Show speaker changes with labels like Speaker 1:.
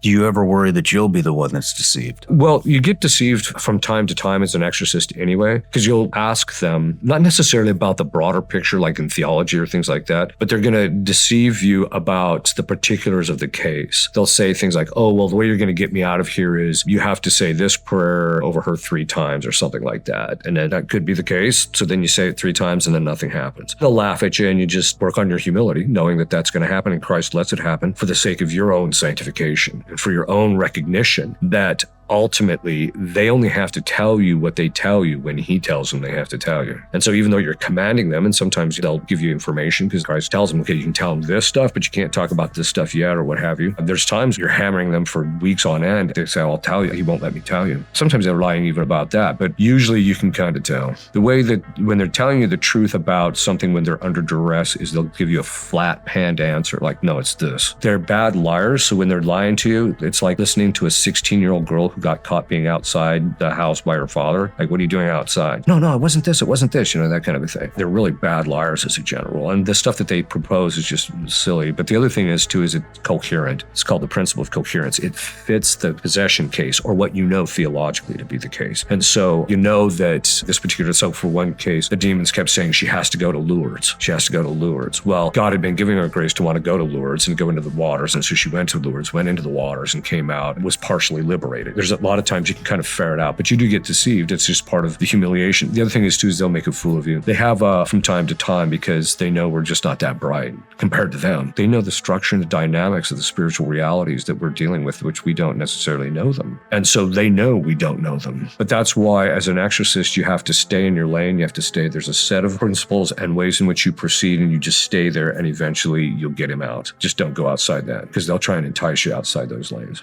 Speaker 1: Do you ever worry that you'll be the one that's deceived?
Speaker 2: Well, you get deceived from time to time as an exorcist anyway, because you'll ask them, not necessarily about the broader picture, like in theology or things like that, but they're going to deceive you about the particulars of the case. They'll say things like, oh, well, the way you're going to get me out of here is you have to say this prayer over her 3 times or something like that. And then that could be the case. So then you say it 3 times and then nothing happens. They'll laugh at you and you just work on your humility, knowing that that's going to happen and Christ lets it happen for the sake of your own sanctification and for your own recognition that ultimately, they only have to tell you what they tell you when he tells them they have to tell you. And so even though you're commanding them, and sometimes they'll give you information because Christ tells them, okay, you can tell them this stuff, but you can't talk about this stuff yet or what have you. There's times you're hammering them for weeks on end. They say, I'll tell you. He won't let me tell you. Sometimes they're lying even about that, but usually you can kind of tell. The way that when they're telling you the truth about something when they're under duress is they'll give you a flat panned answer, like, no, it's this. They're bad liars, so when they're lying to you, it's like listening to a 16-year-old girl who got caught being outside the house by her father. Like, what are you doing outside? No, it wasn't this, that kind of a thing. They're really bad liars as a general. And the stuff that they propose is just silly. But the other thing is, too, is it's coherent. It's called the principle of coherence. It fits the possession case or what you know theologically to be the case. And so you know that this particular, so for one case, the demons kept saying she has to go to Lourdes. She has to go to Lourdes. Well, God had been giving her grace to want to go to Lourdes and go into the waters. And so she went to Lourdes, went into the waters and came out and was partially liberated. There's a lot of times you can kind of ferret out, but you do get deceived. It's just part of the humiliation. The other thing is, too, is they'll make a fool of you. They have from time to time because they know we're just not that bright compared to them. They know the structure and the dynamics of the spiritual realities that we're dealing with, which we don't necessarily know them. And so they know we don't know them. But that's why, as an exorcist, you have to stay in your lane. You have to stay. There's a set of principles and ways in which you proceed, and you just stay there, and eventually you'll get him out. Just don't go outside that, because they'll try and entice you outside those lanes.